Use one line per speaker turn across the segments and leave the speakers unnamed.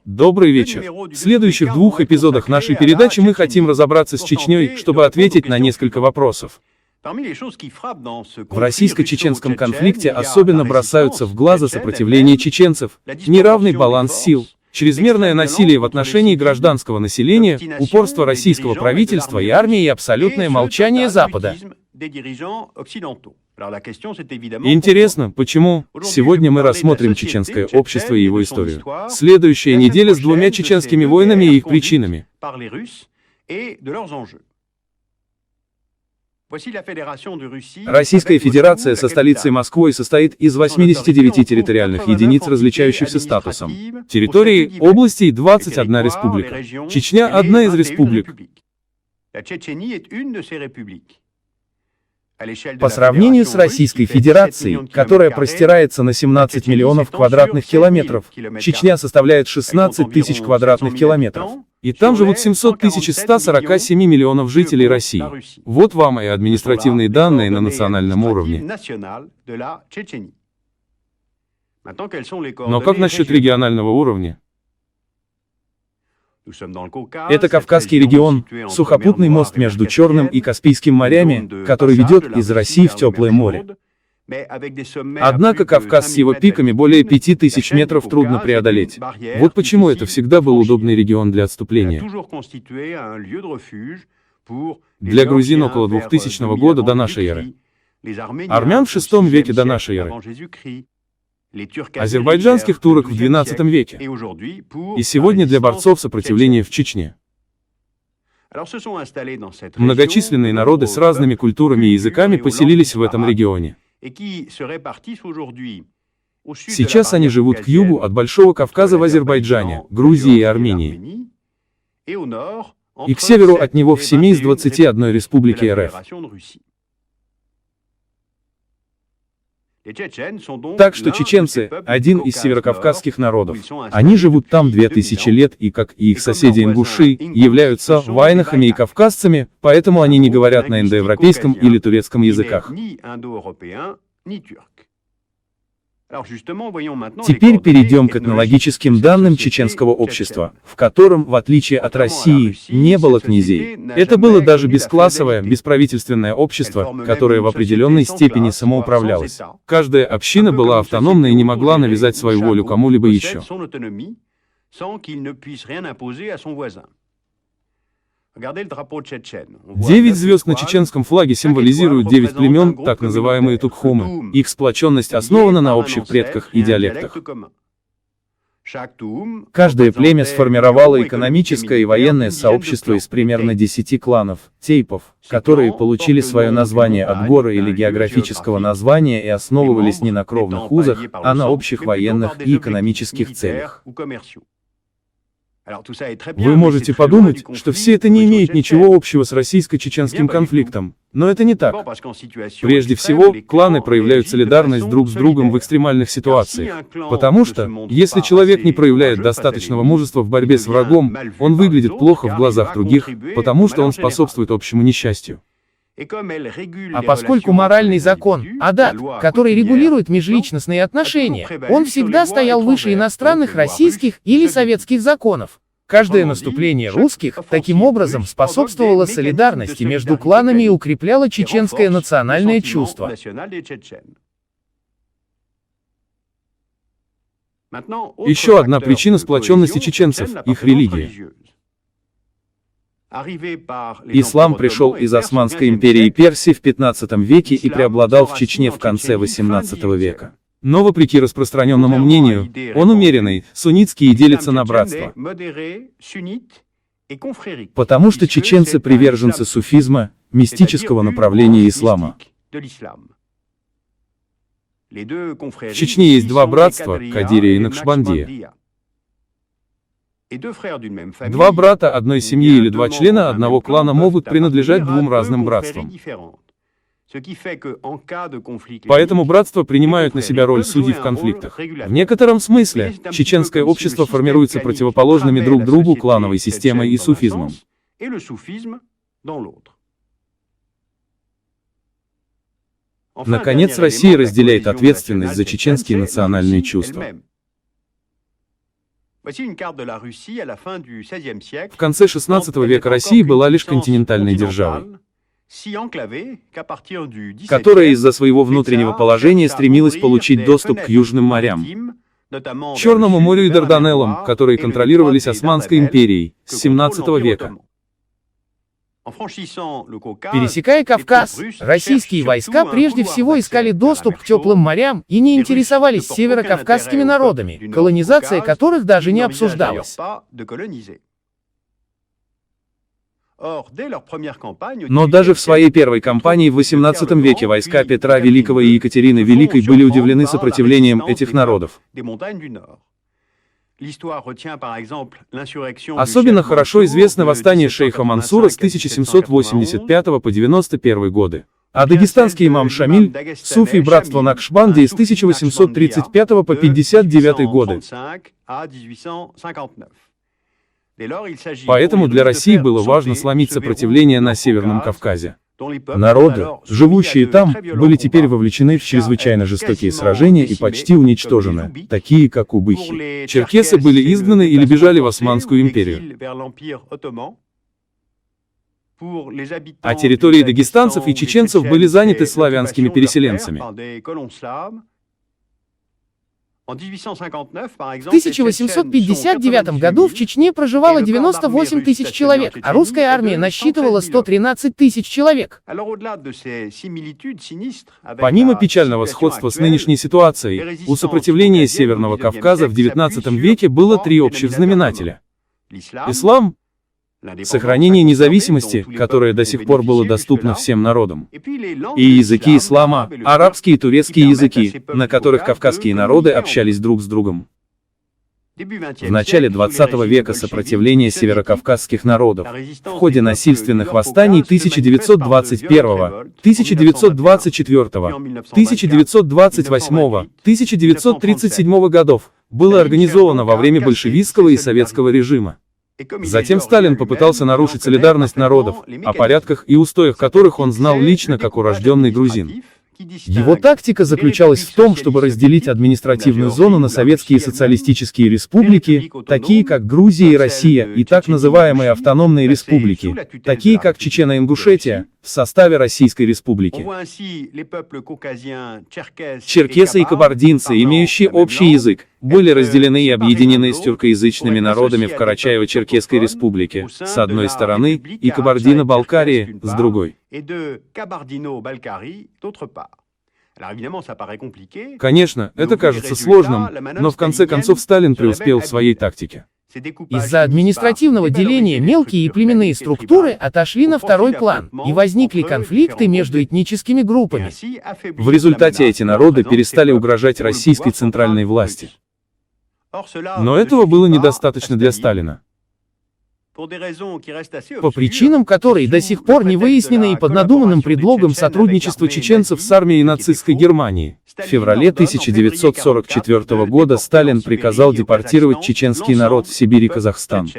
Добрый вечер. В следующих двух эпизодах нашей передачи мы хотим разобраться с Чечней, чтобы ответить на несколько вопросов. В российско-чеченском конфликте особенно бросаются в глаза сопротивление чеченцев, неравный баланс сил, чрезмерное насилие в отношении гражданского населения, упорство российского правительства и армии и абсолютное молчание Запада. Интересно, почему? Сегодня мы рассмотрим чеченское общество и его историю. Следующая неделя с двумя чеченскими войнами и их причинами. Российская Федерация со столицей Москвой состоит из 89 территориальных единиц, различающихся статусом. Территории, областей 21 республика. Чечня – одна из республик. По сравнению с Российской Федерацией, которая простирается на 17 миллионов квадратных километров, Чечня составляет 16 тысяч квадратных километров. И там живут 700 тысяч из 147 миллионов жителей России. Вот вам и административные данные на национальном уровне. Но как насчет регионального уровня? Это Кавказский регион, сухопутный мост между Черным и Каспийским морями, который ведет из России в теплое море. Однако Кавказ с его пиками более 5000 метров трудно преодолеть. Вот почему это всегда был удобный регион для отступления. Для грузин около 2000 года до нашей эры. Армян в VI веке до нашей эры. Азербайджанских турок в XII веке. И сегодня для борцов сопротивления в Чечне. Многочисленные народы с разными культурами и языками поселились в этом регионе. Сейчас они живут к югу от Большого Кавказа в Азербайджане, Грузии и Армении. И к северу от него в 7 из 21 республики РФ. Так что чеченцы – один из северокавказских народов. Они живут там 2000 лет и, как и их соседи ингуши, являются вайнахами и кавказцами, поэтому они не говорят на индоевропейском или турецком языках. Теперь перейдем к этнологическим данным чеченского общества, в котором, в отличие от России, не было князей. Это было даже бесклассовое, бесправительственное общество, которое в определенной степени самоуправлялось. Каждая община была автономна и не могла навязать свою волю кому-либо еще. 9 звезд на чеченском флаге символизируют 9 племен, так называемые тукхумы. Их сплоченность основана на общих предках и диалектах. Каждое племя сформировало экономическое и военное сообщество из примерно 10 кланов, тейпов, которые получили свое название от гора или географического названия и основывались не на кровных узах, а на общих военных и экономических целях. Вы можете подумать, что все это не имеет ничего общего с российско-чеченским конфликтом, но это не так. Прежде всего, кланы проявляют солидарность друг с другом в экстремальных ситуациях, потому что, если человек не проявляет достаточного мужества в борьбе с врагом, он выглядит плохо в глазах других, потому что он способствует общему несчастью.
А поскольку моральный закон, адат, который регулирует межличностные отношения, он всегда стоял выше иностранных российских или советских законов. Каждое наступление русских, таким образом, способствовало солидарности между кланами и укрепляло чеченское национальное чувство.
Еще одна причина сплоченности чеченцев – их религия. Ислам пришел из Османской империи и Персии в 15 веке и преобладал в Чечне в конце 18 века. Но вопреки распространенному мнению, он умеренный, суннитский и делится на братство. Потому что чеченцы приверженцы суфизма, мистического направления ислама. В Чечне есть два братства – Кадирия и Накшбандия. Два брата одной семьи или два члена одного клана могут принадлежать двум разным братствам. Поэтому братства принимают на себя роль судей в конфликтах. В некотором смысле, чеченское общество формируется противоположными друг другу клановой системой и суфизмом. Наконец, Россия разделяет ответственность за чеченские национальные чувства. В конце XVI века Россия была лишь континентальной державой, которая из-за своего внутреннего положения стремилась получить доступ к южным морям, Черному морю и Дарданеллам, которые контролировались Османской империей с XVII века.
Пересекая Кавказ, российские войска прежде всего искали доступ к теплым морям и не интересовались северокавказскими народами, колонизация которых даже не обсуждалась.
Но даже в своей первой кампании в XVIII веке войска Петра Великого и Екатерины Великой были удивлены сопротивлением этих народов. Особенно хорошо известно восстание шейха Мансура с 1785 по 91 годы. А дагестанский имам Шамиль, суфий братства Накшбанди с 1835 по 59 годы. Поэтому для России было важно сломить сопротивление на Северном Кавказе. Народы, живущие там, были теперь вовлечены в чрезвычайно жестокие сражения и почти уничтожены, такие как убыхи. Черкесы были изгнаны или бежали в Османскую империю. А территории дагестанцев и чеченцев были заняты славянскими переселенцами.
В 1859 году в Чечне проживало 98 тысяч человек, а русская армия насчитывала 113 тысяч человек.
Помимо печального сходства с нынешней ситуацией, у сопротивления Северного Кавказа в XIX веке было три общих знаменателя. Ислам, сохранение независимости, которое до сих пор было доступно всем народам, и языки ислама, арабские и турецкие языки, на которых кавказские народы общались друг с другом. В начале XX века сопротивление северокавказских народов в ходе насильственных восстаний 1921, 1924, 1928, 1937 годов было организовано во время большевистского и советского режима. Затем Сталин попытался нарушить солидарность народов, о порядках и устоях которых он знал лично как урожденный грузин. Его тактика заключалась в том, чтобы разделить административную зону на советские социалистические республики, такие как Грузия и Россия, и так называемые автономные республики, такие как Чечено-Ингушетия, в составе Российской Республики. Черкесы и кабардинцы, имеющие общий язык, были разделены и объединены с тюркоязычными народами в Карачаево-Черкесской республике, с одной стороны, и Кабардино-Балкарии, с другой. Конечно, это кажется сложным, но в конце концов Сталин преуспел в своей тактике.
Из-за административного деления мелкие и племенные структуры отошли на второй план, и возникли конфликты между этническими группами.
В результате эти народы перестали угрожать российской центральной власти. Но этого было недостаточно для Сталина.
По причинам, которые до сих пор не выяснены и под надуманным предлогом сотрудничества чеченцев с армией нацистской Германии, в феврале 1944 года Сталин приказал депортировать чеченский народ в Сибирь и Казахстан.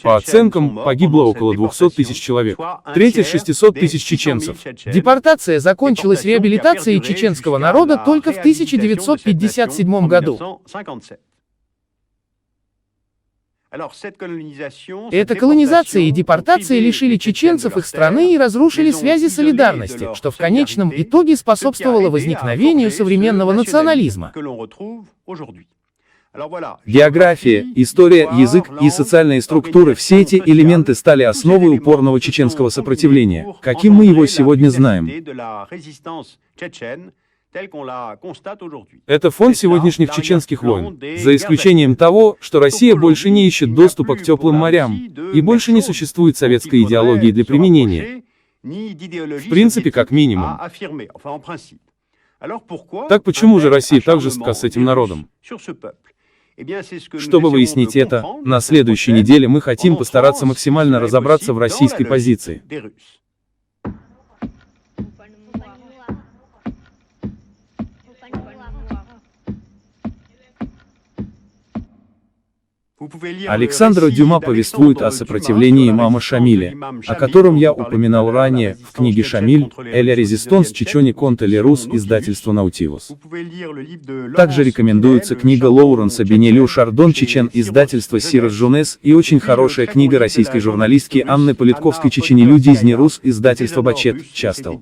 По оценкам, погибло около 200 тысяч человек, треть из 600 тысяч чеченцев. Депортация закончилась реабилитацией чеченского народа только в 1957 году. Эта колонизация и депортация лишили чеченцев их страны и разрушили связи солидарности, что в конечном итоге способствовало возникновению современного национализма.
География, история, язык и социальные структуры – все эти элементы стали основой упорного чеченского сопротивления, каким мы его сегодня знаем. Это фон сегодняшних чеченских войн, за исключением того, что Россия больше не ищет доступа к теплым морям, и больше не существует советской идеологии для применения. В принципе, как минимум. Так почему же Россия так жестка с этим народом? Чтобы выяснить это, на следующей неделе мы хотим постараться максимально разобраться в российской позиции. Александра Дюма повествует о сопротивлении имама Шамиля, о котором я упоминал ранее, в книге «Шамиль. Эля Резистонс Чечони Конте Лерус» издательства Наутилус. Также рекомендуется книга Лоуренса Бенелио «Шардон Чечен» издательства Сирос Жунес и очень хорошая книга российской журналистки Анны Политковской «Чечени люди из Нерус» издательства Бачет, Частел.